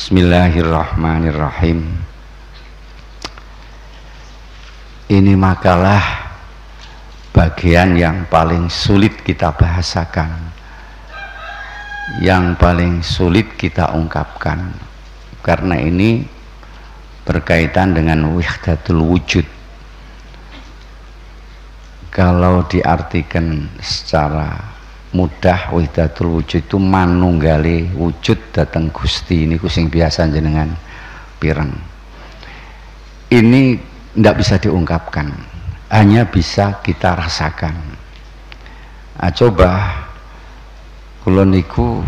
Bismillahirrahmanirrahim. Ini makalah bagian yang paling sulit kita bahasakan, yang paling sulit kita ungkapkan, karena ini berkaitan dengan wahdatul wujud. Kalau diartikan secara mudah, wahdatul wujud itu manunggali wujud dateng Gusti. Ini sing biasa jenengan pireng. Ini tidak bisa diungkapkan, hanya bisa kita rasakan. Coba kula niku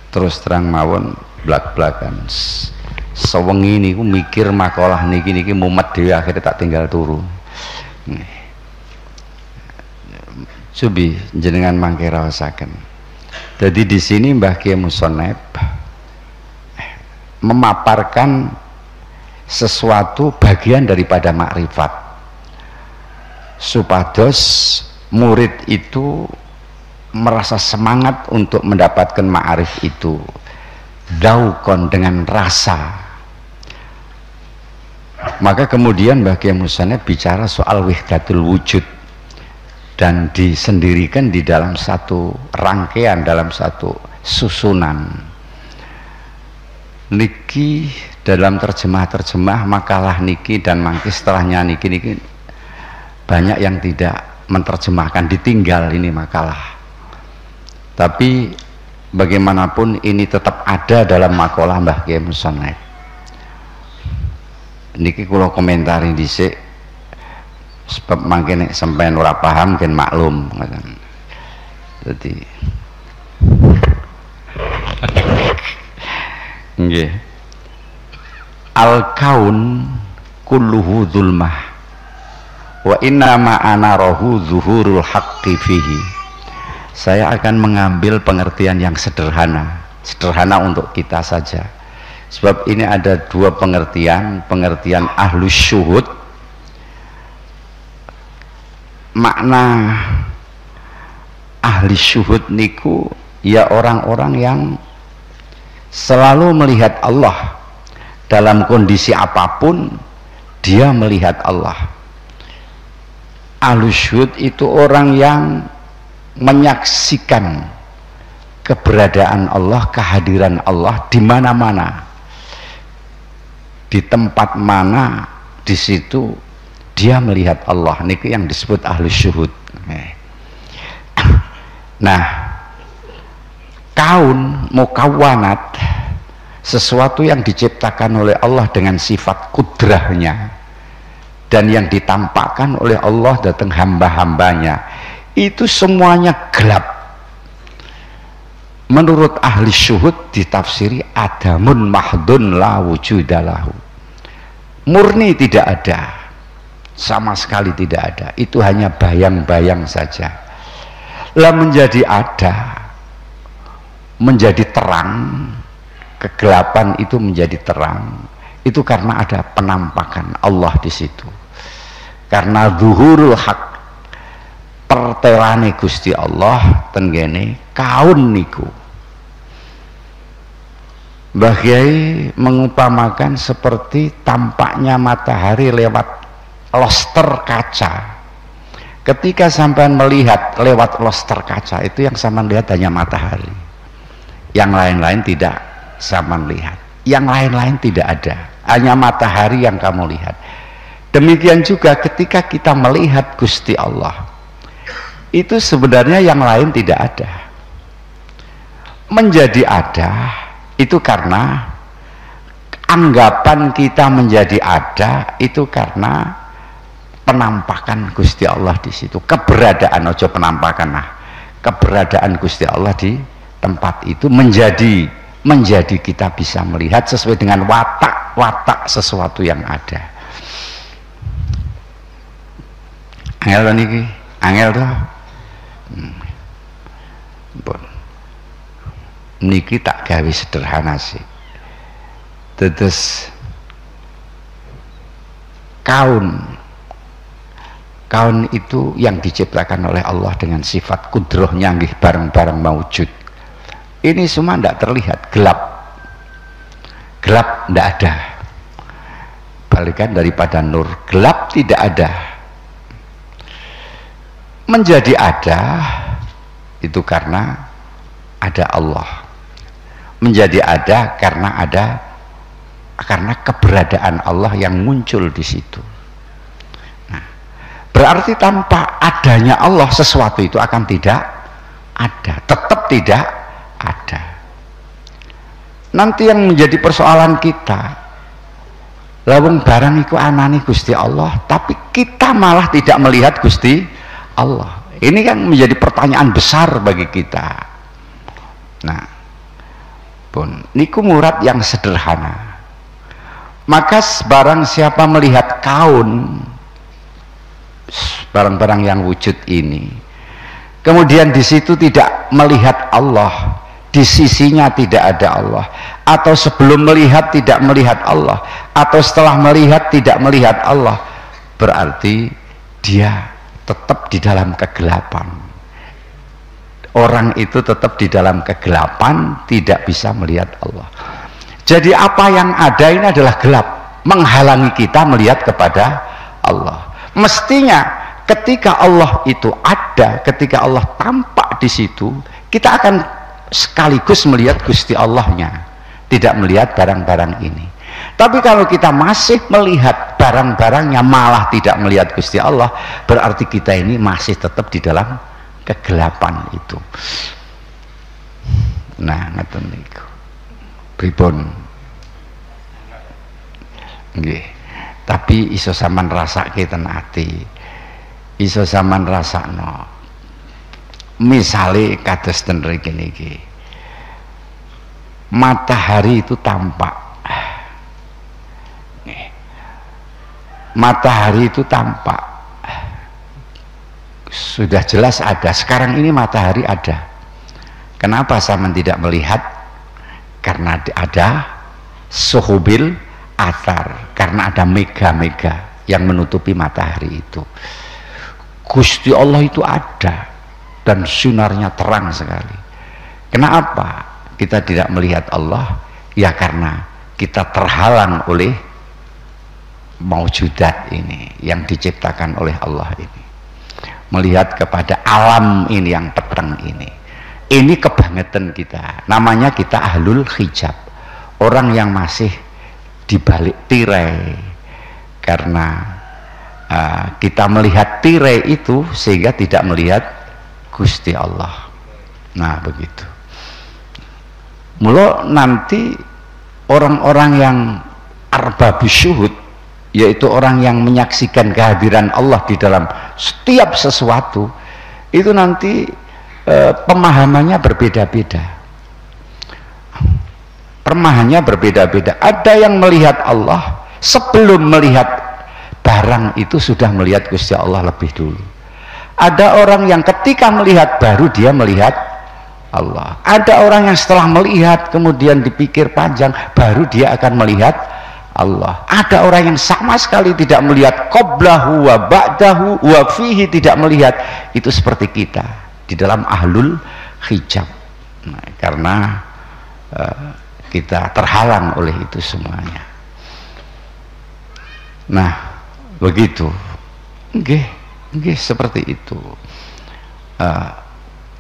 terus terang mawon blak-blakan sewengi niku mikir makalah niki mumet dhewe, akhirnya tak tinggal turu. Subi jenengan mangke raosaken. Jadi di sini Mbah Kiai Musonep memaparkan sesuatu bagian daripada makrifat, supados murid itu merasa semangat untuk mendapatkan ma'arif itu, daukon dengan rasa. Maka kemudian Mbah Kiai Musonep bicara soal wahdatul wujud, dan disendirikan di dalam satu rangkaian, dalam satu susunan. Niki dalam terjemah makalah niki dan mangke setelahnya niki banyak yang tidak menerjemahkan, ditinggal ini makalah. Tapi bagaimanapun ini tetap ada dalam makalah Mbah Kiai Musonep. Niki kula komentari dhisik, sebab mungkin sampai ora paham kan maklum. Jadi nggih, al-kaun kulluhu zulmah wa inna ma anarahu zuhurul haqqi fihi. Saya akan mengambil pengertian yang sederhana untuk kita saja, sebab ini ada dua pengertian ahlus syuhud. Makna ahli syuhud niku ya orang-orang yang selalu melihat Allah dalam kondisi apapun, dia melihat Allah. Ahli syuhud itu orang yang menyaksikan keberadaan Allah, kehadiran Allah di mana-mana, di tempat mana, di situ dia melihat Allah. Niku yang disebut ahli syuhud. Nah, kaun mukawwanat, sesuatu yang diciptakan oleh Allah dengan sifat kudrahnya dan yang ditampakkan oleh Allah datang hamba-hambanya, itu semuanya gelap. Menurut ahli syuhud ditafsiri adamun mahdun la wujudalahu, murni tidak ada, sama sekali tidak ada, itu hanya bayang-bayang saja. Lah menjadi ada, menjadi terang, kegelapan itu menjadi terang, itu karena ada penampakan Allah di situ. Karena zuhurul haq, pertelane Gusti Allah tenggene kaun niku. Mbah Kiai mengumpamakan seperti tampaknya matahari lewat loster kaca. Ketika sampean melihat lewat loster kaca itu, yang sampean lihat hanya matahari, yang lain-lain tidak sampean lihat, yang lain-lain tidak ada, hanya matahari yang kamu lihat. Demikian juga ketika kita melihat Gusti Allah, itu sebenarnya yang lain tidak ada. Menjadi ada itu karena anggapan kita menjadi ada itu karena penampakan Gusti Allah di situ, keberadaan, ojo penampakan, nah keberadaan Gusti Allah di tempat itu menjadi kita bisa melihat sesuai dengan watak sesuatu yang ada. Angel niki, angel toh. Niki tak gawe sederhana sih. Terus kaun itu yang diciptakan oleh Allah dengan sifat kudrohnya nggih bareng-bareng maujud. Ini semua tidak terlihat, gelap. gelap tidak ada, balikan daripada nur. Gelap tidak ada, menjadi ada itu karena ada Allah. Menjadi ada karena keberadaan Allah yang muncul di situ. Nah, berarti tanpa adanya Allah sesuatu itu akan tidak ada, tetap tidak ada. Nanti yang menjadi persoalan kita, lawang barang iku anani Gusti Allah, tapi kita malah tidak melihat Gusti Allah. Ini kan menjadi pertanyaan besar bagi kita. Nah, pun niku murad yang sederhana. Maka barang siapa melihat kaun, barang-barang yang wujud ini, kemudian di situ tidak melihat Allah, di sisinya tidak ada Allah, atau sebelum melihat tidak melihat Allah, atau setelah melihat tidak melihat Allah, berarti dia tetap di dalam kegelapan. Orang itu tetap di dalam kegelapan, tidak bisa melihat Allah. Jadi apa yang ada ini adalah gelap, menghalangi kita melihat kepada Allah. Mestinya ketika Allah itu ada, ketika Allah tampak di situ, kita akan sekaligus melihat Gusti Allahnya, tidak melihat barang-barang ini. Tapi kalau kita masih melihat barang-barangnya, malah tidak melihat Gusti Allah, berarti kita ini masih tetap di dalam kegelapan itu. Nah, ngeten niku. Pripun? Nggih. Tapi iso sampean rasake ten ati. Iso sampean rasakno. Misale kados ten mriki niki. Matahari itu tampak. Matahari itu tampak, sudah jelas ada. Sekarang ini matahari ada. Kenapa sama tidak melihat? Karena ada suhubil athar, karena ada mega-mega yang menutupi matahari itu. Gusti Allah itu ada dan sinarnya terang sekali. Kenapa kita tidak melihat Allah? Ya karena kita terhalang oleh maujudat ini yang diciptakan oleh Allah ini. Melihat kepada alam ini yang peteng ini kebangetan kita. Namanya kita ahlul hijab, orang yang masih di balik tirai. Karena kita melihat tirai itu sehingga tidak melihat Gusti Allah. Nah begitu. Mula nanti orang-orang yang arbabus syuhud, yaitu orang yang menyaksikan kehadiran Allah di dalam setiap sesuatu, itu nanti pemahamannya berbeda-beda. Pemahamannya berbeda-beda. Ada yang melihat Allah sebelum melihat barang itu sudah melihat Gusti Allah lebih dulu. Ada orang yang ketika melihat baru dia melihat Allah. Ada orang yang setelah melihat kemudian dipikir panjang baru dia akan melihat Allah. Ada orang yang sama sekali tidak melihat qoblahu wa ba'dahu wa fihi, tidak melihat. Itu seperti kita di dalam ahlul hijab. Nah, karena kita terhalang oleh itu semuanya. Nah begitu. Nggih seperti itu.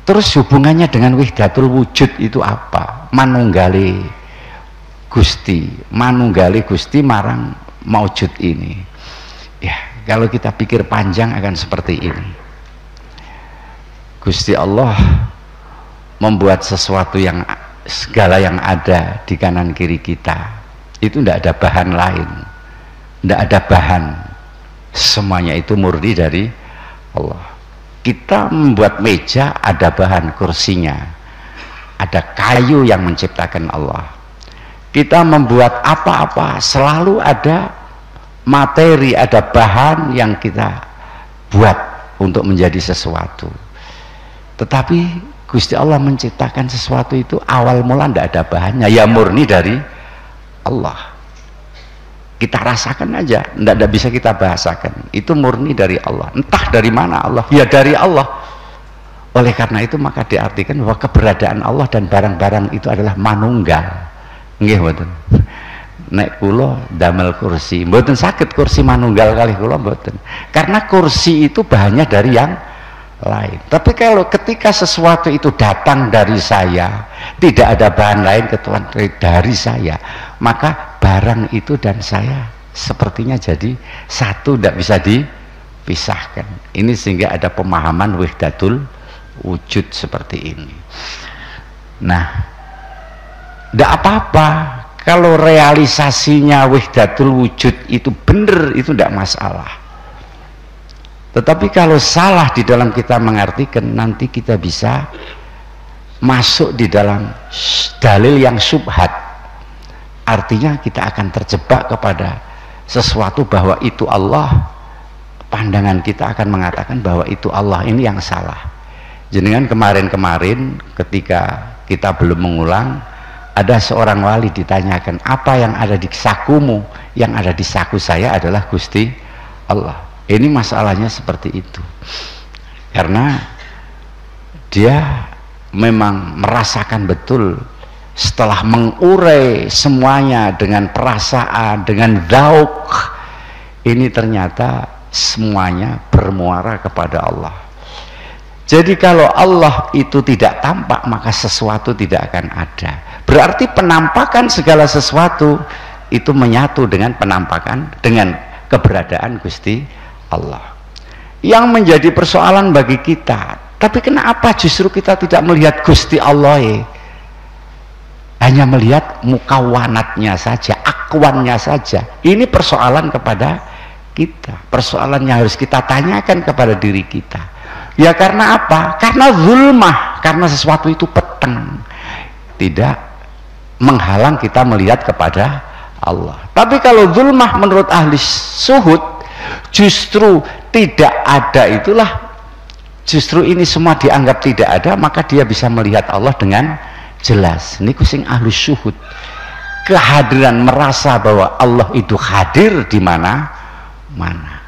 Terus hubungannya dengan wihdatul wujud itu apa? Manunggali Gusti, manunggali Gusti marang maujud ini. Ya, kalau kita pikir panjang akan seperti ini. Gusti Allah membuat sesuatu yang segala yang ada di kanan kiri kita itu tidak ada bahan lain, tidak ada bahan, semuanya itu murni dari Allah. Kita membuat meja, ada bahan kursinya, ada kayu yang menciptakan Allah. Kita membuat apa-apa selalu ada materi, ada bahan yang kita buat untuk menjadi sesuatu. Tetapi Gusti Allah menciptakan sesuatu itu awal mula tidak ada bahannya, ya murni dari Allah. Kita rasakan aja, tidak bisa kita bahasakan. Itu murni dari Allah. Entah dari mana Allah, ya dari Allah. Oleh karena itu maka diartikan bahwa keberadaan Allah dan barang-barang itu adalah manunggal. Nggih mboten. nek kula damel kursi mboten saged kursi manunggal kalih kula mboten, karena kursi itu bahannya dari yang lain. Tapi kalau ketika sesuatu itu datang dari saya, tidak ada bahan lain kecuali dari saya, maka barang itu dan saya sepertinya jadi satu, tidak bisa dipisahkan. Ini sehingga ada pemahaman wahdatul wujud seperti ini. Nah, tidak apa-apa kalau realisasinya wahdatul wujud itu benar, itu tidak masalah. Tetapi kalau salah di dalam kita mengartikan, nanti kita bisa masuk di dalam dalil yang syubhat. Artinya kita akan terjebak kepada sesuatu bahwa itu Allah. Pandangan kita akan mengatakan bahwa itu Allah, ini yang salah. Jenengan kemarin-kemarin ketika kita belum mengulang, ada seorang wali ditanyakan, apa yang ada di sakumu? Yang ada di saku saya adalah Gusti Allah. Ini masalahnya seperti itu, karena dia memang merasakan betul setelah mengurai semuanya dengan perasaan, dengan dzauq, ini ternyata semuanya bermuara kepada Allah. Jadi kalau Allah itu tidak tampak, maka sesuatu tidak akan ada. Berarti penampakan segala sesuatu itu menyatu dengan penampakan, dengan keberadaan Gusti Allah. Yang menjadi persoalan bagi kita, tapi kenapa justru kita tidak melihat Gusti Allah ya? Hanya melihat mukawanatnya saja, akwannya saja. Ini persoalan kepada kita, persoalan yang harus kita tanyakan kepada diri kita. Ya karena apa? Karena zulmah, karena sesuatu itu peteng, tidak menghalang kita melihat kepada Allah. Tapi kalau zulmah menurut ahli suhud, justru tidak ada, itulah justru ini semua dianggap tidak ada, maka dia bisa melihat Allah dengan jelas. Ini kucing ahli suhud, kehadiran, merasa bahwa Allah itu hadir di mana-mana.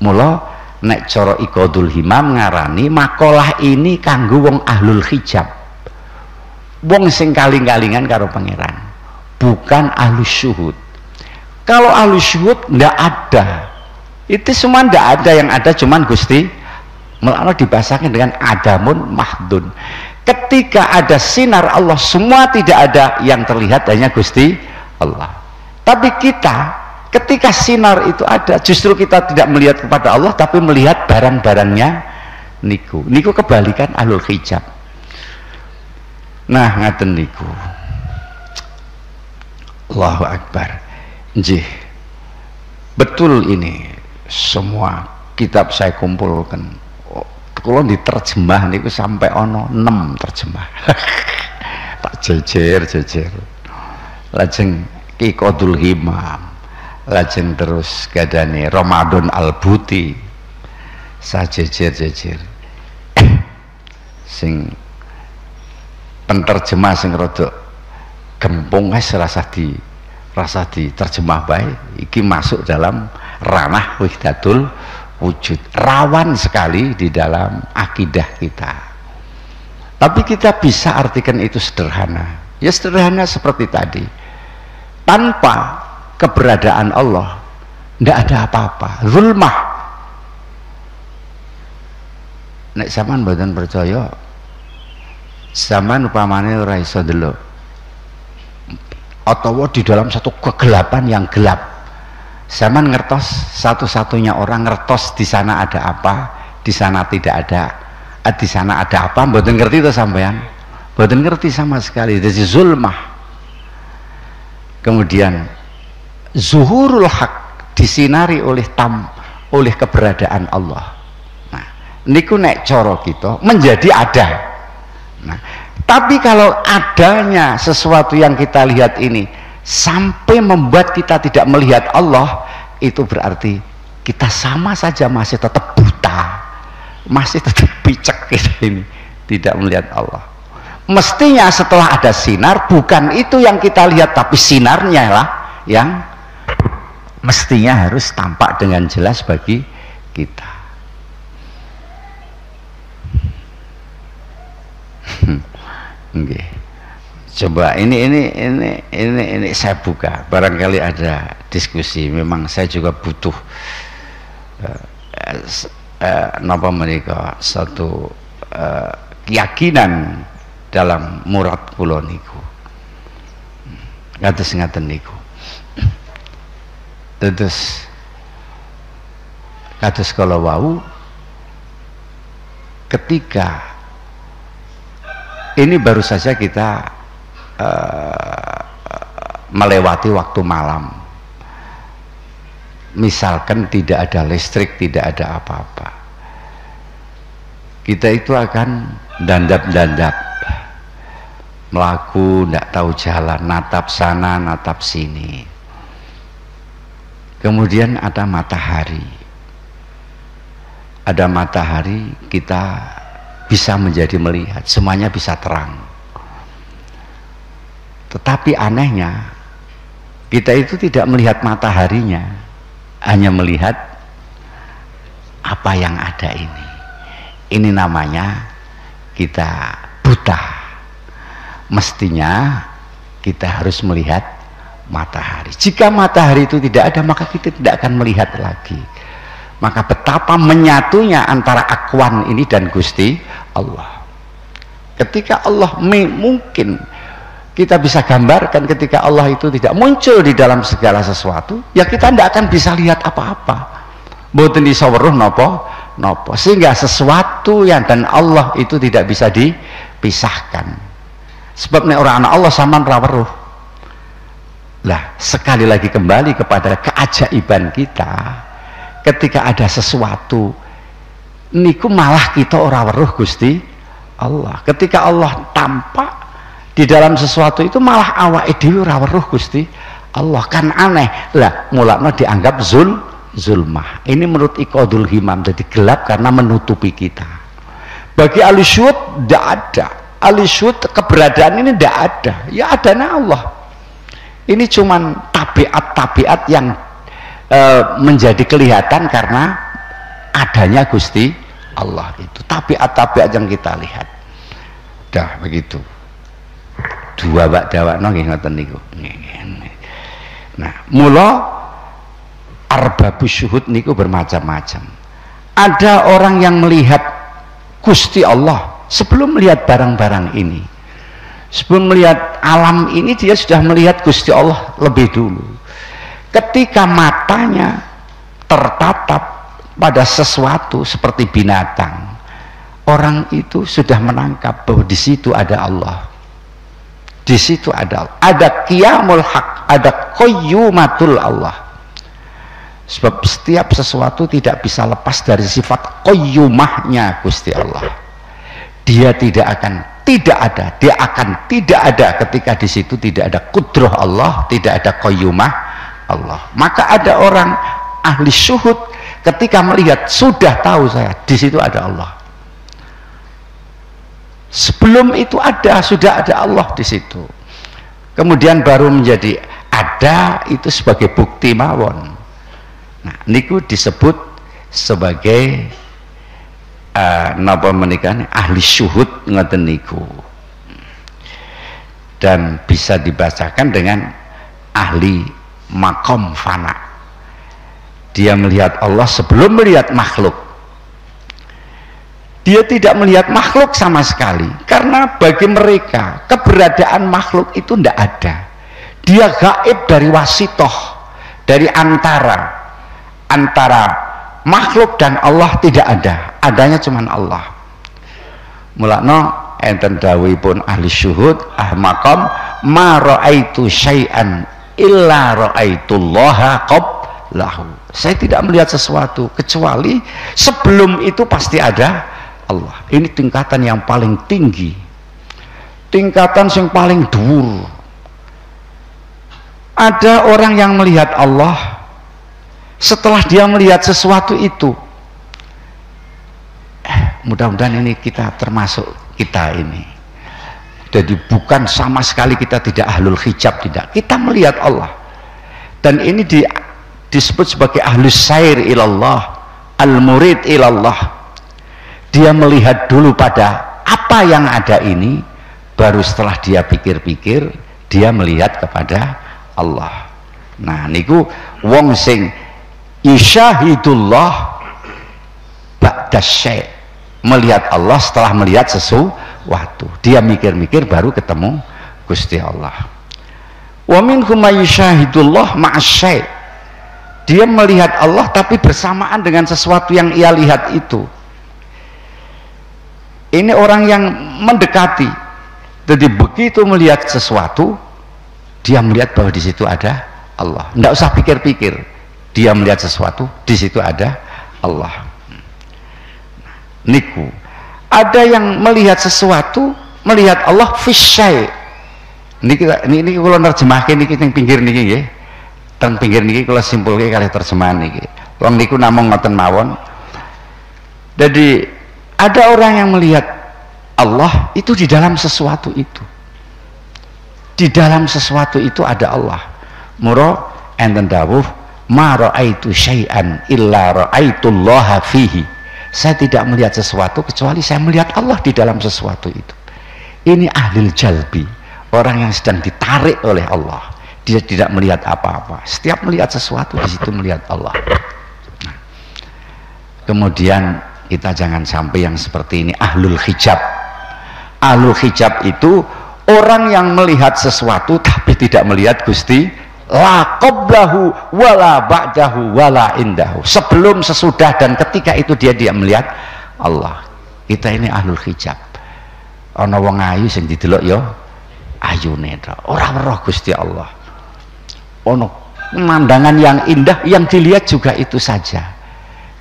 Mula nek coro Iqadul Himam ngarani makalah ini kanggo wong ahlul hijab, wong sing kaling-kalingan karo pangeran, bukan ahlus syuhud. Kalau ahlus syuhud ndak ada, itu semua ndak ada, yang ada cuman Gusti. Malah dibahasakan dengan adamun mahdun. Ketika ada sinar Allah, semua tidak ada yang terlihat, hanya Gusti Allah. Tapi kita ketika sinar itu ada, justru kita tidak melihat kepada Allah, tapi melihat barang-barangnya niku kebalikan ahlul hijab. Nah ngaten niku, Allahu Akbar. Nggih, betul ini semua kitab saya kumpulkan. Kalau diterjemah niku sampai ono 6 terjemah. Tak jejer lajeng Iqadul Himam, lajeng terus gadane Ramadan Al-Buti, sajejer sing penterjemah sing rada gempung rasa diterjemah baik, iki masuk dalam ranah wahdatul wujud, rawan sekali di dalam akidah kita. Tapi kita bisa artikan itu sederhana, ya sederhana seperti tadi, tanpa keberadaan Allah tidak ada apa-apa. Zulmah, nek sampean mboten percaya, sampean upamane ora iso ndelok, atau di dalam satu kegelapan yang gelap, sampean ngertos, satu-satunya orang ngertos di sana ada apa, di sana tidak ada, di sana ada apa, mboten ngerti itu sampean, mboten ngerti sama sekali. Jadi zulmah. Kemudian zuhurul haq, disinari oleh keberadaan Allah. Nah, niku nek cara kita menjadi ada. Nah, tapi kalau adanya sesuatu yang kita lihat ini sampai membuat kita tidak melihat Allah, itu berarti kita sama saja masih tetap buta, masih tetap picek kita ini, tidak melihat Allah. Mestinya setelah ada sinar, bukan itu yang kita lihat, tapi sinarnya lah yang mestinya harus tampak dengan jelas bagi kita. Nggih. Coba ini saya buka, barangkali ada diskusi. Memang saya juga butuh napa menika satu keyakinan dalam murad kula niku. Kados ngaten niku. Terus kados kala wau ketika ini baru saja kita melewati waktu malam, misalkan tidak ada listrik, tidak ada apa-apa, kita itu akan dandap-dandap melaku, tidak tahu jalan, natap sana natap sini. Kemudian ada matahari, kita bisa menjadi melihat, semuanya bisa terang. Tetapi anehnya kita itu tidak melihat mataharinya, hanya melihat apa yang ada ini. Ini namanya kita buta. Mestinya kita harus melihat matahari. Jika matahari itu tidak ada, maka kita tidak akan melihat lagi. Maka betapa menyatunya antara akwan ini dan Gusti Allah. Ketika Allah mungkin kita bisa gambarkan, ketika Allah itu tidak muncul di dalam segala sesuatu, ya kita tidak akan bisa lihat apa-apa. Mboten iso weruh napa, sehingga sesuatu yang dan Allah itu tidak bisa dipisahkan. Sebab nek ora ana Allah sampean ora weruh. Lah, sekali lagi kembali kepada keajaiban kita, ketika ada sesuatu niku malah kita ora weruh Gusti Allah. Ketika Allah tampak di dalam sesuatu itu malah awake dhewe ora weruh Gusti Allah. Kan aneh lah, mulakno dianggap zulmah. Ini menurut Iqadul Himam, jadi gelap karena menutupi kita. Bagi ahli syuhud tidak ada, ahli syuhud keberadaan ini tidak ada, ya adanya Allah. Ini cuman tabiat-tabiat yang menjadi kelihatan karena adanya Gusti Allah. Itu tabiat-tabiat yang kita lihat. Dah begitu. Dua bak dawakno nggih ngoten niku. Nah, mula arbabus syuhud niku bermacam-macam. Ada orang yang melihat Gusti Allah sebelum melihat barang-barang ini. Sebelum melihat alam ini dia sudah melihat Gusti Allah lebih dulu. Ketika matanya tertatap pada sesuatu seperti binatang, orang itu sudah menangkap bahwa di situ ada Allah. Di situ ada qiyamul haq, ada qayyumatul Allah. Sebab setiap sesuatu tidak bisa lepas dari sifat qayyumahnya Gusti Allah. Dia tidak akan tidak ada ketika di situ tidak ada kudrah Allah, tidak ada qayyumah Allah. Maka ada orang ahli syuhud ketika melihat sudah tahu saya di situ ada Allah. Sebelum itu sudah ada Allah di situ. Kemudian baru menjadi ada itu sebagai bukti mawon. Nah, niku disebut sebagai napa menika ahli syuhud ngoten niku. Dan bisa dibacakan dengan ahli makom fana. Dia melihat Allah sebelum melihat makhluk. Dia tidak melihat makhluk sama sekali, karena bagi mereka keberadaan makhluk itu tidak ada. Dia gaib dari wasitoh, dari antara makhluk dan Allah tidak ada, adanya cuman Allah. Mulakno enten dawuhipun ahli syuhud maqam ma raaitu syai'an illa raaitullaha qablahu. Saya tidak melihat sesuatu kecuali sebelum itu pasti ada Allah. Ini tingkatan yang paling tinggi, tingkatan yang paling dhuwur. Ada orang yang melihat Allah setelah dia melihat sesuatu itu. Mudah-mudahan ini kita termasuk kita ini. Jadi bukan sama sekali kita tidak ahlul hijab, tidak. Kita melihat Allah. Dan ini disebut sebagai ahlus sair ilallah, al-murid ilallah. Dia melihat dulu pada apa yang ada ini, baru setelah dia pikir-pikir dia melihat kepada Allah. Nah niku wong sing isyahidullah ba'da syai', melihat Allah setelah melihat sesuatu. Dia mikir-mikir baru ketemu Gusti Allah. Wa minhum may yusyahidullah ma'asyai', dia melihat Allah tapi bersamaan dengan sesuatu yang ia lihat itu. Ini orang yang mendekati, jadi begitu melihat sesuatu dia melihat bahwa di situ ada Allah, tidak usah pikir-pikir, dia melihat sesuatu di situ ada Allah. Niku ada yang melihat sesuatu, melihat Allah fisyai. Ini kalau nerjemahkan niki teng pinggir niki nggih, teng pinggir niki kalau simpulke kali terjemahan niki. Wong niku namung ngoten mawon. Jadi ada orang yang melihat Allah itu di dalam sesuatu itu. Di dalam sesuatu itu ada Allah. Muro enten dawuh ma raaitu syai'an illa raaitullaha fihi. Saya tidak melihat sesuatu kecuali saya melihat Allah di dalam sesuatu itu. Ini ahlul jalbi, orang yang sedang ditarik oleh Allah. Dia tidak melihat apa-apa, setiap melihat sesuatu di situ melihat Allah. Nah, kemudian kita jangan sampai yang seperti ini, ahlul hijab. Ahlul hijab itu orang yang melihat sesuatu tapi tidak melihat Gusti, la qablahu wala ba'dahu wala indahu, sebelum, sesudah, dan ketika itu dia melihat Allah. Kita ini ahlul hijab. Ana wong ayu sing didelok ya ayune tok, ora weruh Gusti Allah. Ana pemandangan yang indah yang dilihat juga itu saja,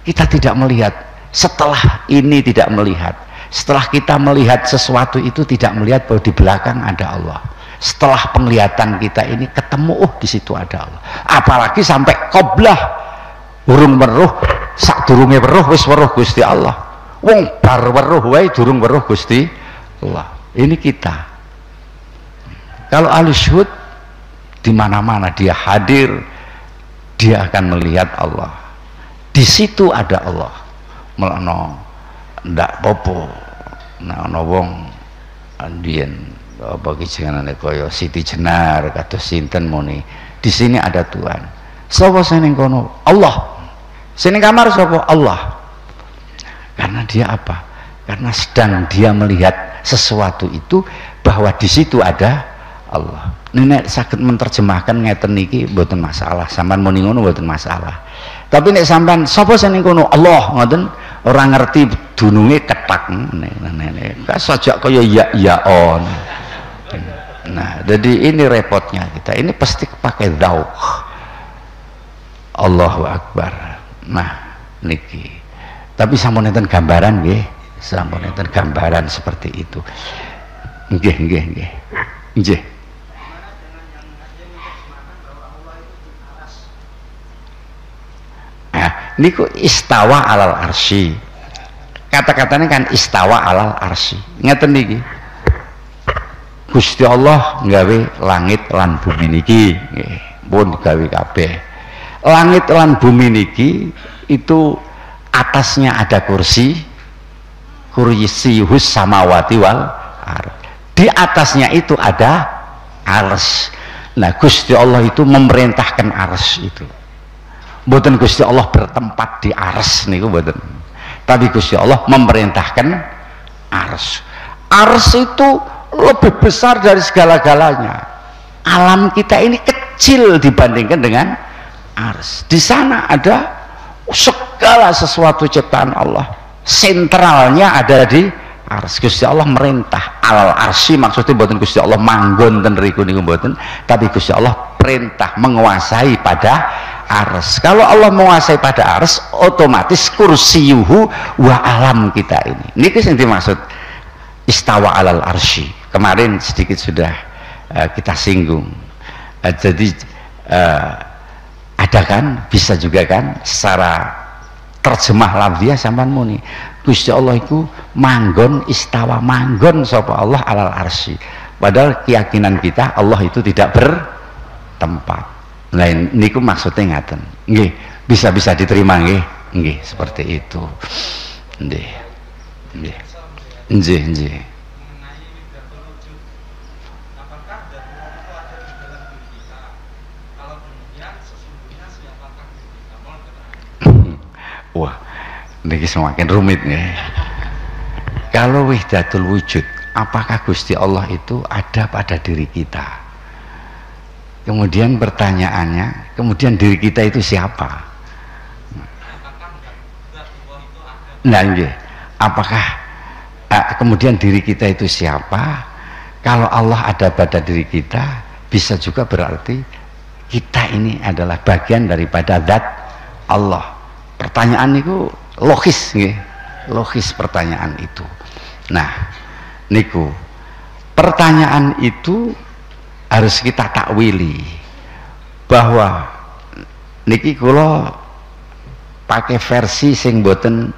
kita tidak melihat. Setelah ini tidak melihat, setelah kita melihat sesuatu itu tidak melihat bahwa di belakang ada Allah. Setelah penglihatan kita ini ketemu, oh di situ ada Allah. Apalagi sampai qoblah, urung weruh, sak durunge weruh wis weruh Gusti Allah. Wong bar weruh wae durung weruh Gusti Allah. Ini kita. Kalau ahli syuhud di mana-mana dia hadir, dia akan melihat Allah. Di situ ada Allah. Melano ndak popo. Nah ana wong andien apa kijenengane kaya Siti Jenar kados sinten muni. Di sini ada Tuhan. Sapa sing ning kono? Allah. Sing ning kamar sapa? Allah. Karena dia apa? Karena sedang dia melihat sesuatu itu bahwa di situ ada Allah. Nek saged menerjemahkan ngeten niki mboten masalah, sampean muni ngono mboten masalah. Tapi nek sampean sapa sing ning kono? Allah, ngoten ora ngerti dununge ketak ngene. Ka sajak kaya ya on. Nah, jadi ini repotnya kita. Ini pasti pakai dzauq. Allahu Akbar. Nah, niki. Tapi sampun enten gambaran nggih, sampun enten gambaran seperti itu. Nggih, nggih, nggih. Nggih. Nah, niku istawa alal arsy. Kata-katanya kan istawa alal arsy. Ngeten niki. Gusti Allah nggawe langit lan bumi niki, nggih, pun gawe kabeh. Langit lan bumi niki itu atasnya ada kursi, kursiyus samawati wal ardh. Di atasnya itu ada arsy. Nah, Gusti Allah itu memerintahkan arsy itu. Mboten Gusti Allah bertempat di arsy niku mboten. Tapi Gusti Allah memerintahkan arsy. Arsy itu lebih besar dari segala-galanya. Alam kita ini kecil dibandingkan dengan arsy. Di sana ada segala sesuatu ciptaan Allah. Sentralnya ada di arsy. Gusti Allah merintah alal arsy, maksudnya mboten Gusti Allah manggon ten riku niku mboten, tapi Gusti Allah perintah menguasai pada arsy. Kalau Allah menguasai pada arsy, otomatis kursiyuhu wa alam kita ini. Niki sing dimaksud istawa alal arsy. Kemarin sedikit sudah kita singgung. Jadi ada kan, bisa juga kan secara terjemah lafziah sampean muni Gusti Allah itu manggon, istawa manggon sapa Allah alal arsy. Padahal keyakinan kita Allah itu tidak bertempat. Nah niku maksudnya ngaten. Nggih, bisa diterima nggih. Nggih, seperti itu. Nggih. Nggih. Nggih, nggih. semakin rumit nih. Kalau wahdatul wujud, apakah Gusti Allah itu ada pada diri kita? Kemudian pertanyaannya, kemudian diri kita itu siapa? Nah, apakah kemudian diri kita itu siapa? Kalau Allah ada pada diri kita, bisa juga berarti kita ini adalah bagian daripada zat Allah. Pertanyaan itu logis, logis pertanyaan itu. Nah, niku pertanyaan itu harus kita takwili bahwa niki kula pakai versi sing boten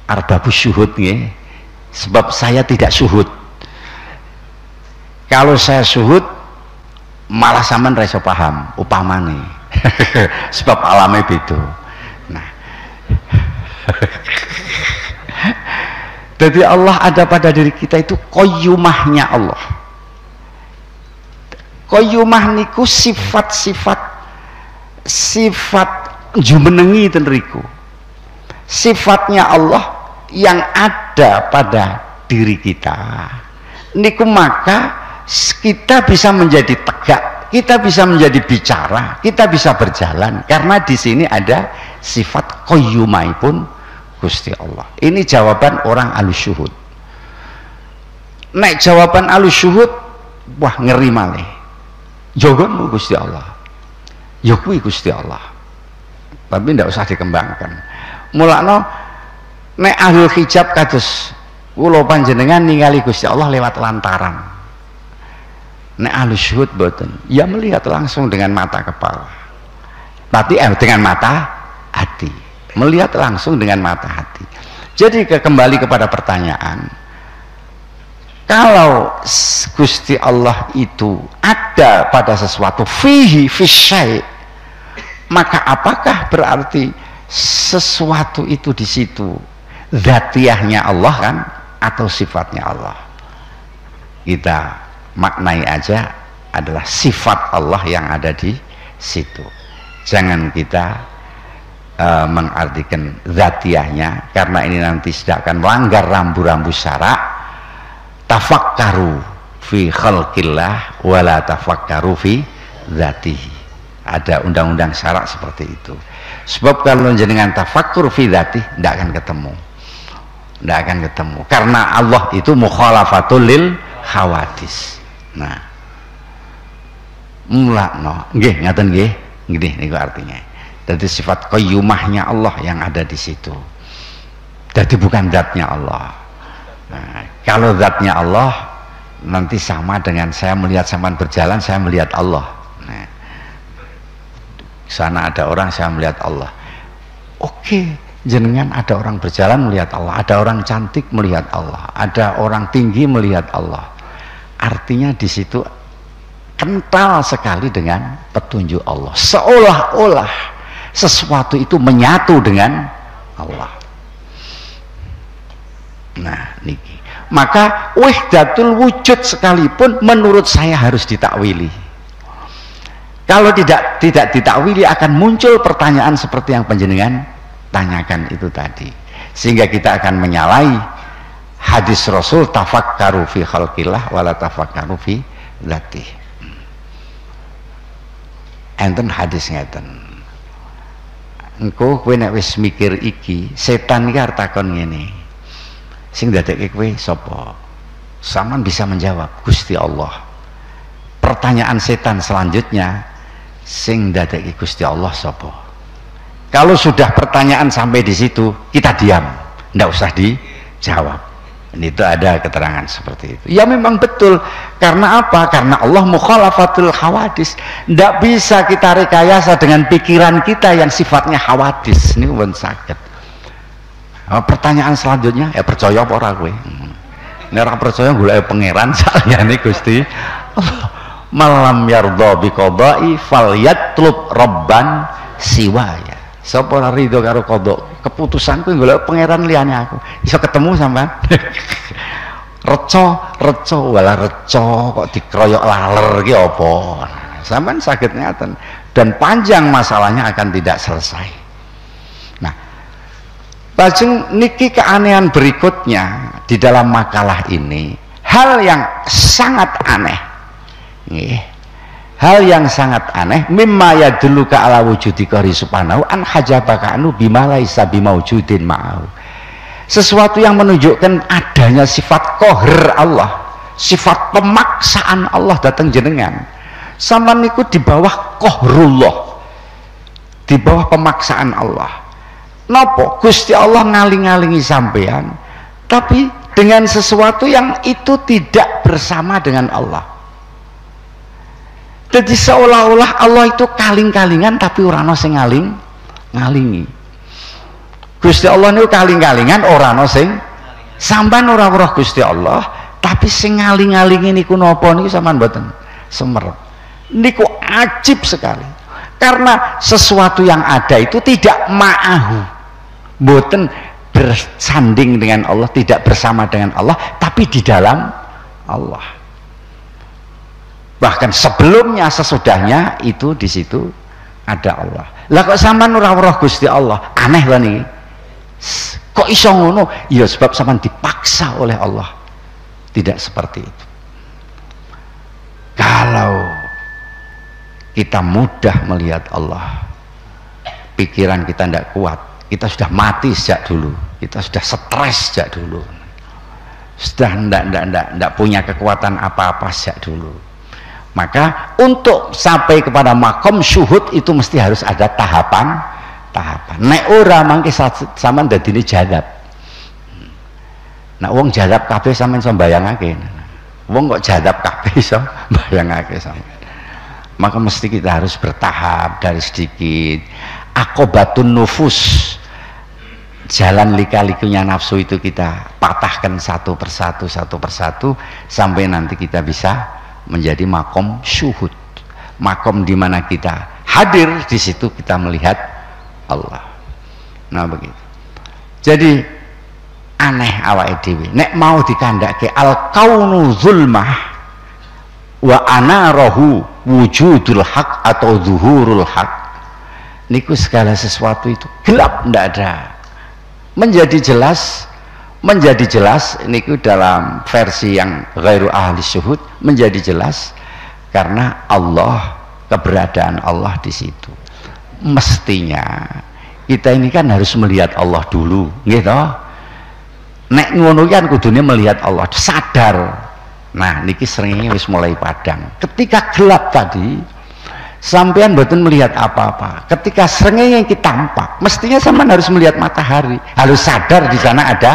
arbabus syuhud nggih, sebab saya tidak syuhud. Kalau saya syuhud malah sampean ra iso paham upamane. Sebab alame beda. Nah, jadi Allah ada pada diri kita itu qayyumahnya Allah. Qayyumah niku sifat jumenengi ten riku. Sifatnya Allah yang ada pada diri kita. Niku maka kita bisa menjadi tegak, kita bisa menjadi bicara, kita bisa berjalan karena di sini ada sifat qayyumahipun Gusti Allah. Ini jawaban orang alusyuhud. Nek jawaban alusyuhud, wah ngeri malih. Jogonmu Gusti Allah, yokui Gusti Allah, tapi tidak usah dikembangkan. Mulakno nek ahlul hijab kados kula panjenengan ningali Gusti Allah lewat lantaran. Nek ahlus syuhud boten, ya melihat langsung dengan mata kepala, tapi dengan mata hati, melihat langsung dengan mata hati. Jadi kembali kepada pertanyaan, kalau Gusti Allah itu ada pada sesuatu fihi fisyai, maka apakah berarti sesuatu itu di situ dzatiyahnya Allah kan atau sifatnya Allah? Kita maknai aja adalah sifat Allah yang ada di situ. Jangan kita mengartikan dzatiyahnya, karena ini nanti sudah akan melanggar rambu-rambu syarak. Tafakkaru fi khalqillah wala tafakkaru fi dzatihi. Ada undang-undang syarak seperti itu. Sebab kalau jenengan tafakkur fi dzatihi tidak akan ketemu, karena Allah itu mukhalafatul lil hawadis. Nah, mulakno nggih ngaten nggih, nggih niku artinya. Jadi sifat qayyumahnya Allah yang ada di situ. Jadi bukan zatnya Allah. Nah, kalau zatnya Allah nanti sama dengan saya melihat sampean berjalan, saya melihat Allah. Nah, sana ada orang, saya melihat Allah. Oke, jenengan ada orang berjalan melihat Allah, ada orang cantik melihat Allah, ada orang tinggi melihat Allah. Artinya di situ kental sekali dengan petunjuk Allah, seolah-olah sesuatu itu menyatu dengan Allah. Nah, niki. Maka wahdatul wujud sekalipun menurut saya harus ditakwili. Kalau tidak ditakwili akan muncul pertanyaan seperti yang panjenengan tanyakan itu tadi, sehingga kita akan menyalahi hadis Rasul tafakkaru fi khalqillah wala tafakkaru fi dzatih. Enten hadis ngeten, engko kowe nek wis mikir iki, setan iki arep takon ngene, sing dadekke kowe sapa? Saman bisa menjawab, Gusti Allah. Pertanyaan setan selanjutnya, sing dadekke Gusti Allah sapa? Kalau sudah pertanyaan sampai di situ, kita diam, ndak usah dijawab. Itu ada keterangan seperti itu. Ya memang betul. Karena apa? Karena Allah mukhalafatul hawadis. Ndak bisa kita rekayasa dengan pikiran kita yang sifatnya hawadis. Ini pun sakit. Pertanyaan selanjutnya, ya percaya apa ora kowe? Nek ora percaya golek pangeran saliyane Gusti Allah. Malam yardha biqada'i falyatlub rabban siwaya. Sapa ora rido karo qada, keputusanku golek pangeran liyane aku. Iso ketemu sampean. Reca wala reca kok dikroyok laler ki apa? Sampean saged ngaten dan panjang masalahnya akan tidak selesai. Nah, Lajeng niki keanehan berikutnya di dalam makalah ini, hal yang sangat aneh. Nggih. Hal yang sangat aneh, mimma yadulluka ala wujudi qahri subhanahu an hajabaka anu bima laisa bimaujudin ma'ahu. Sesuatu yang menunjukkan adanya sifat qahr Allah, sifat pemaksaan Allah datang jenengan. Sampeyan niku di bawah qahrullah, di bawah pemaksaan Allah. Napa Gusti Allah ngaling-ngalingi sampean, tapi dengan sesuatu yang itu tidak bersama dengan Allah. Jadi seolah-olah Allah itu kaling-kalingan tapi ora ana sing ngalingi. Gusti Allah niku kaling-kalingan ora ana sing sampean ora weruh Gusti Allah, tapi sing ngaling-ngalingi niku napa niku sampean mboten semerep. Niku ajib sekali. Karena sesuatu yang ada itu tidak ma'ahu. Mboten bersanding dengan Allah, tidak bersama dengan Allah, tapi di dalam Allah. Bahkan sebelumnya sesudahnya itu di situ ada Allah. Lah kok sampean ora weruh Gusti Allah? Aneh lho niki. Kok iso ngono? Ya sebab sampean dipaksa oleh Allah. Tidak seperti itu. Kalau kita mudah melihat Allah, pikiran kita tidak kuat, kita sudah mati sejak dulu, kita sudah stres sejak dulu, sudah tidak punya kekuatan apa-apa sejak dulu. Maka untuk sampai kepada makom syuhud itu mesti harus ada tahapan. Nek ora mangke sampean dadine jadab. Nah wong jadab kabeh sampean iso bayangake. Wong kok jadab kabeh iso bayangake sampean. Maka mesti kita harus bertahap dari sedikit. Akobatun nufus, jalan lika-likunya nafsu itu kita patahkan satu persatu sampai nanti kita bisa menjadi makom syuhud, makom di mana kita hadir, di situ kita melihat Allah. Nah begitu. Jadi aneh awake dhewe nek mau dikandhake al kaunu zulmah wa anarahu wujudul haq atau zuhurul haq, niku segala sesuatu itu gelap, ndak ada. Menjadi jelas niku dalam versi yang ghairu ahli syuhud, menjadi jelas karena Allah, keberadaan Allah di situ. Mestinya kita ini kan harus melihat Allah dulu, gitu. Nek ngono kan kudune melihat Allah, sadar. Nah niki seringnya wis mulai padang. Ketika gelap tadi, sampean mboten melihat apa-apa. Ketika srengenge kita tampak, mestinya sampean harus melihat matahari, harus sadar di sana ada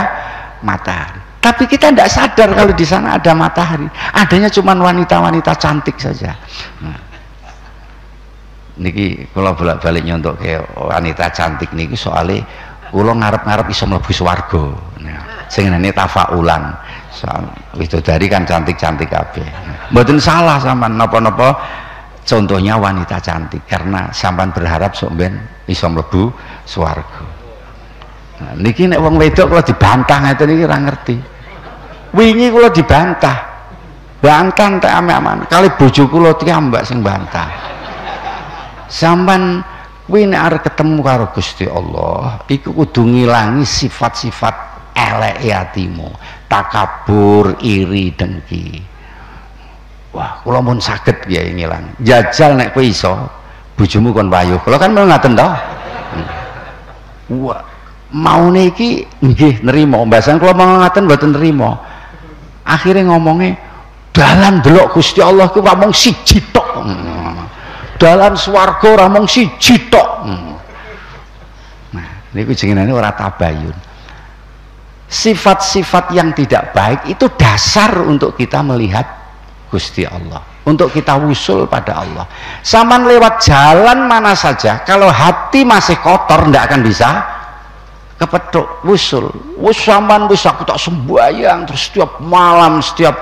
matahari. Tapi kita tidak sadar kalau di sana ada matahari, adanya cuma wanita-wanita cantik saja. Nah, niki kalau bolak-balik nyontok kayak wanita cantik niki soalnya kula ngarep-ngarep iso mlebu swarga. Nah, sing ngene tafaulan. Widodari kan cantik-cantik kabeh. Mboten salah sampean napa-napa contohnya wanita cantik karena sampean berharap sok ben iso mlebu swarga. Nah, niki nek wong wedok kalau dibantah ngeten niki ora ngerti. Wingi kula dibantah. Bantan tak ame-aman. Kali bojo kula tiambak sing bantah. Sampean kuwi nek arep ketemu karo Gusti Allah, iku kudu ngilangi sifat-sifat elek atimu, takabur, iri, dengki. Wah, kula mun saged ya ngilang. Jajal nek kowe iso, bojomu kon wayuh. Kula kan mau ngaten to. Wah, mau niki nggih nerima, mbasan kula mau ngaten mboten nerima. Akhirnya ngomongnya dalan delok Gusti Allah ku ora mung siji tok. Dalan swarga ora mung siji tok. Nah, niku jenengane ora tabayun. Sifat-sifat yang tidak baik itu dasar untuk kita melihat Gusti Allah, untuk kita wusul pada Allah. Saman lewat jalan mana saja, kalau hati masih kotor ndak akan bisa kepethuk wusul. Wis sampean wis aku tak sembahyang terus setiap malam, setiap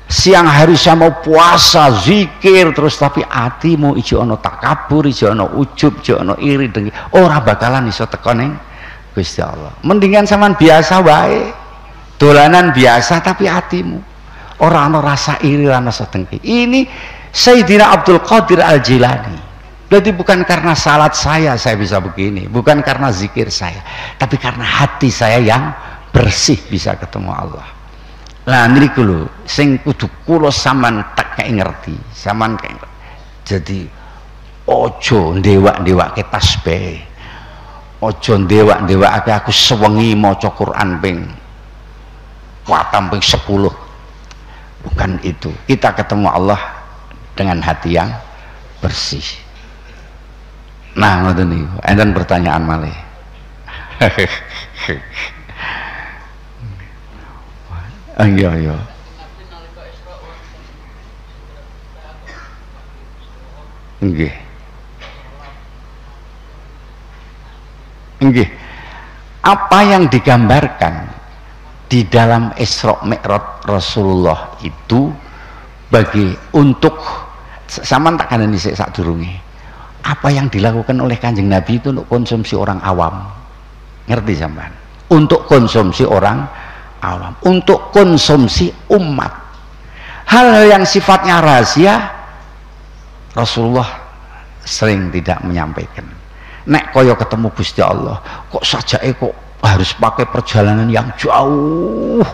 siang hari saya mau puasa, zikir terus, tapi hatimu ijo ana takabur, ijo ana ujub, ijo ana iri dengki, ora bakalan iso teko ning Gusti Allah. Mendingan sampean biasa wae, dolanan biasa tapi hatimu ora ana rasa iri, ora ana rasa dengki. Ini Sayyidina Abdul Qadir Al-Jilani Berarti bukan karena salat saya bisa begini, bukan karena zikir saya, tapi karena hati saya yang bersih bisa ketemu Allah. Lah niku lho sing kudu kula sampean tak ngerti, sampean kayak. Jadi ojo ndewak-ndewake tasbih. Ojo ndewak-ndewake aku sewengi maca Quran ping 10. Bukan itu. Kita ketemu Allah dengan hati yang bersih. Nah, ngoten niku. Enten pertanyaan malih. Iya. Nggih. Apa yang digambarkan di dalam Isra Mi'raj Rasulullah itu untuk sampean tak kandhani sik sadurunge. Apa yang dilakukan oleh Kanjeng Nabi itu untuk konsumsi orang awam. Ngerti sampean? Untuk konsumsi orang awam, untuk konsumsi umat. Hal-hal yang sifatnya rahasia Rasulullah sering tidak menyampaikan. Nek koyo ketemu Gusti Allah, kok sajake kok harus pakai perjalanan yang jauh.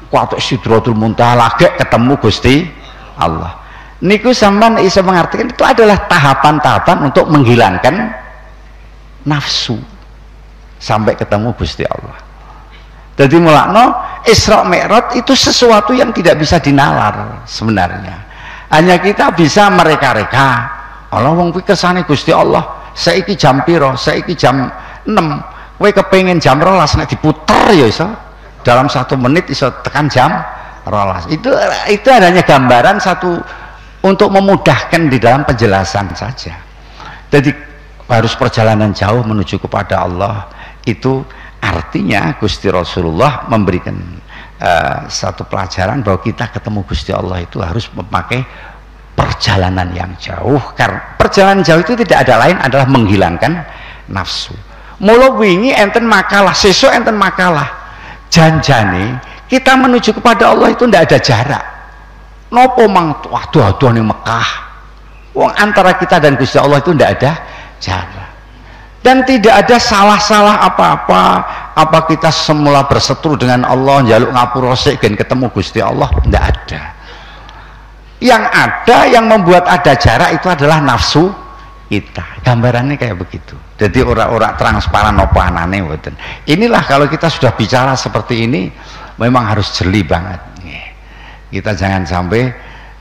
Kok Sidratul Muntaha lagi ketemu Gusti Allah. Niku sampean bisa mengartikan itu adalah tahapan-tahapan untuk menghilangkan nafsu sampai ketemu Gusti Allah. Jadi mulakno Isra Mi'raj itu sesuatu yang tidak bisa dinalar sebenarnya. Hanya kita bisa mereka-reka. Allah wong kuwi kersane Gusti Allah. Saiki jam piro? Saiki jam 6. Kowe kepengin jam 12 nek diputer ya iso. Dalam 1 menit iso tekan jam 12. Itu adanya gambaran satu untuk memudahkan di dalam penjelasan saja. Jadi harus perjalanan jauh menuju kepada Allah. Itu artinya Gusti Rasulullah memberikan satu pelajaran bahwa kita ketemu Gusti Allah itu harus memakai perjalanan yang jauh. Karena perjalanan jauh itu tidak ada lain adalah menghilangkan nafsu. Mula wingi enten makalah, sesuk enten makalah. Janjane kita menuju kepada Allah itu tidak ada jarak. Nopo mang aduh ning Mekah. Wong antara kita dan Gusti Allah itu tidak ada jarak. Dan tidak ada salah-salah apa-apa. Apa kita semula berseteru dengan Allah, njaluk ngapura sik gen ketemu Gusti Allah, tidak ada. Yang ada, yang membuat ada jarak itu adalah nafsu kita. Gambarannya kayak begitu. Jadi orang-orang transparan apa anane mboten. Inilah kalau kita sudah bicara seperti ini memang harus jeli banget. Kita jangan sampai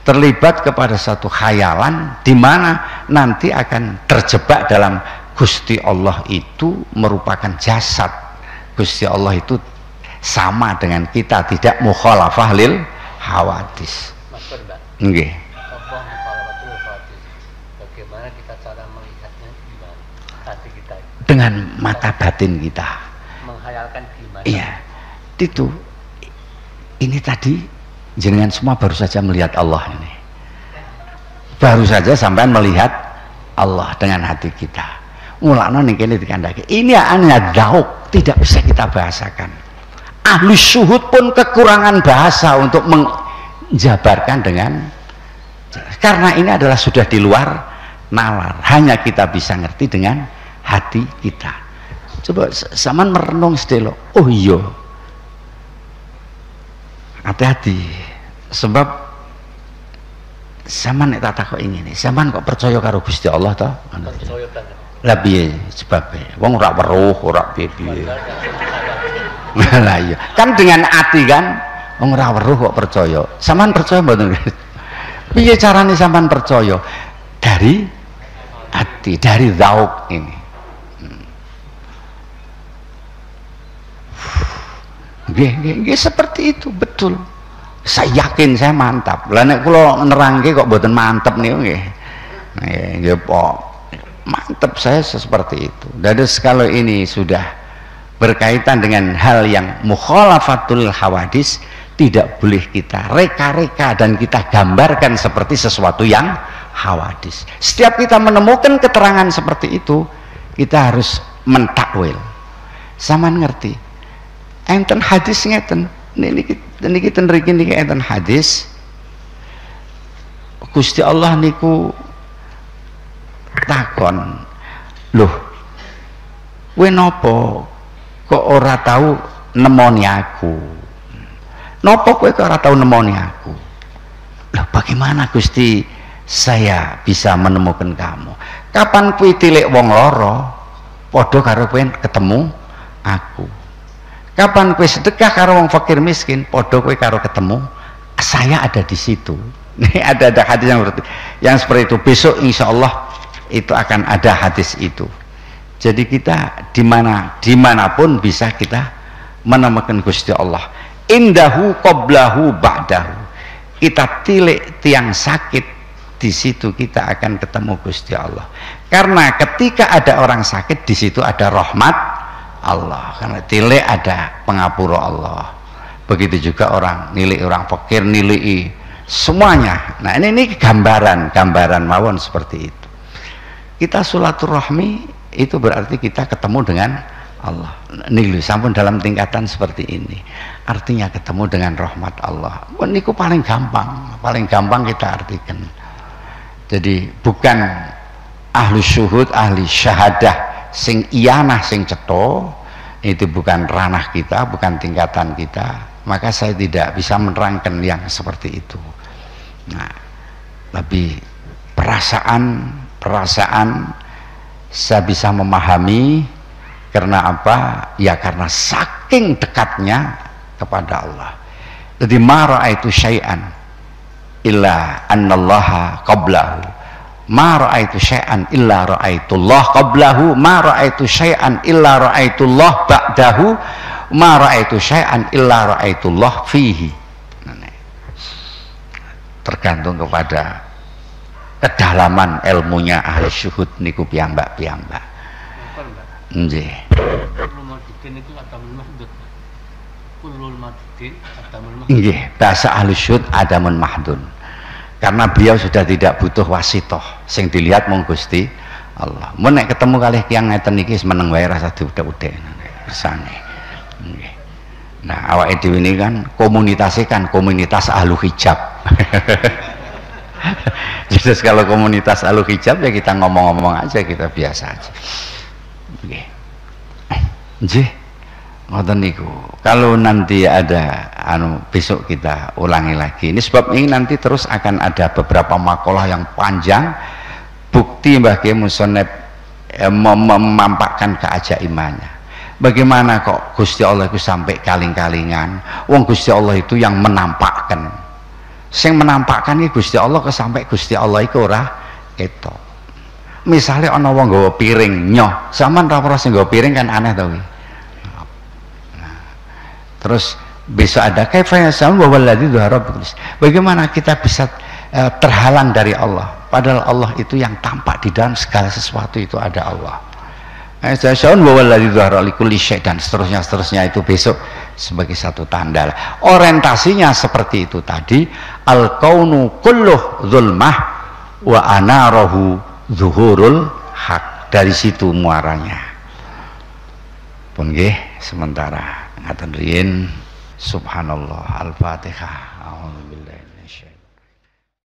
terlibat kepada satu khayalan di mana nanti akan terjebak dalam Gusti Allah itu merupakan jasad. Gusti Allah itu sama dengan kita, tidak mukhalafah lil hawadis. Nggih. Bagaimana kita cara melihatnya gimana? Hati kita. Dengan mata batin kita. Menghayalkan gimana? Iya. Itu. Ini tadi jenengan semua baru saja melihat Allah ini. Baru saja sampean melihat Allah dengan hati kita. Mulakno ning kene dikandhake. Ini hanya dauk, tidak bisa kita bahasakan. Ahli syuhud pun kekurangan bahasa untuk menjabarkan dengan karena ini adalah sudah di luar nalar. Hanya kita bisa ngerti dengan hati kita. Coba sampean merenung sedelo. Oh iya. Hati-hati, sebab sampean nek tak takok ngene, sampean kok percaya karo Gusti Allah ta? Percaya banget. Lah piye sebabe? Wong ora weruh, ora piye-piye. Lah iya, kan dengan hati kan, wong ora weruh kok percaya. Sampean percaya mboten? Piye carane sampean percaya? Dari hati, dari zauk ini. Nggih seperti itu, betul. Saya yakin, saya mantap. Lah nek kula nerangke kok mboten mantep niku nggih. Nggih Pak. Mantap saya seperti itu. Dan kalau ini sudah berkaitan dengan hal yang mukhalafatul hawadis, tidak boleh kita reka-reka dan kita gambarkan seperti sesuatu yang hawadis. Setiap kita menemukan keterangan seperti itu, kita harus mentakwil. Saman ngerti? Enten hadis ngeten niki ten mriki niki enten hadis Gusti Allah niku takon, loh kowe napa kok ora tahu nemoni aku? Napa kowe kok ora tahu nemoni aku? Loh bagaimana Gusti saya bisa menemukan kamu? Kapan kowe tilik wong loro padha karo kowe ketemu aku? Kapan kowe sedekah karo wong fakir miskin padha kowe karo ketemu saya ada di situ. Ini ada hadis yang seperti itu. Besok insya Allah itu akan ada hadis itu. Jadi kita dimanapun bisa kita menemukan Gusti Allah. Indahu qablahu ba'dahu. Kita tilik tiang sakit, di situ kita akan ketemu Gusti Allah. Karena ketika ada orang sakit, di situ ada rahmat Allah. Karena tilik ada pengapura Allah. Begitu juga orang nilik orang fakir, nilai semuanya. Nah ini gambaran mawon seperti itu. Kita silaturahmi itu berarti kita ketemu dengan Allah. Nilu sampun dalam tingkatan seperti ini. Artinya ketemu dengan rahmat Allah. Niku paling gampang kita artikan. Jadi bukan ahli syuhud, ahli syahadah sing iyanah sing cetha, itu bukan ranah kita, bukan tingkatan kita. Maka saya tidak bisa menerangkan yang seperti itu. Nah, lebih perasaan saya bisa memahami. Karena apa? Ya karena saking dekatnya kepada Allah. Jadi ma ra'aitu syai'an illa annallaha qablahu, ma ra'aitu syai'an illa ra'aitullah qablahu, ma ra'aitu syai'an illa ra'aitullah ba'dahu, ma ra'aitu syai'an illa ra'aitullah fihi. Tergantung kepada kedalaman ilmunya ahli syuhud niku piyambak. Nggih. Nggih, bahasa ahli syuhud adamun mahdun. Karena beliau sudah tidak butuh wasitoh, sing dilihat mung Gusti Allah. Mun nek ketemu kalih tiyang ngeten iki meneng wae rasa diudek-udek bersane. Nggih. Nah, awake dhewe ini kan komunitasnya kan komunitas ahlu hijab. Jadi kalau komunitas ahlu hijab ya kita ngomong-ngomong aja, kita biasa aja. Nggih. Ngoten niku. Kalau nanti ada besok kita ulangi lagi. Ini sebab ini nanti terus akan ada beberapa makalah yang panjang bukti Mbah Kiai Musonep memampakkan keajaibannya. Bagaimana kok Gusti Allah itu sampai kaling-kalingan? Wong Gusti Allah itu yang menampakkan. Sing menampakkan iki Gusti Allah kesampai Gusti Allah iku ora ketok. Misalnya ana wong nggawa piring nyoh, sampean ra ora sing nggawa piring kan aneh to kuwi. Nah, terus besok ada kaifa yasam wa walladzi dzahara bikullis. Bagaimana kita bisa terhalang dari Allah? Padahal Allah itu yang tampak di dalam segala sesuatu itu ada Allah. Syaun wa walladzi dzahara likulli syai' dan seterusnya itu besok sebagai satu tanda. Orientasinya seperti itu tadi, al kaunu kulluh zulmah wa anarahu zuhurul hak. Dari situ muaranya pun nggih. Sementara ngaten riyin subhanallah. Al-Fatihah. A'udzubillahi minasyaitonir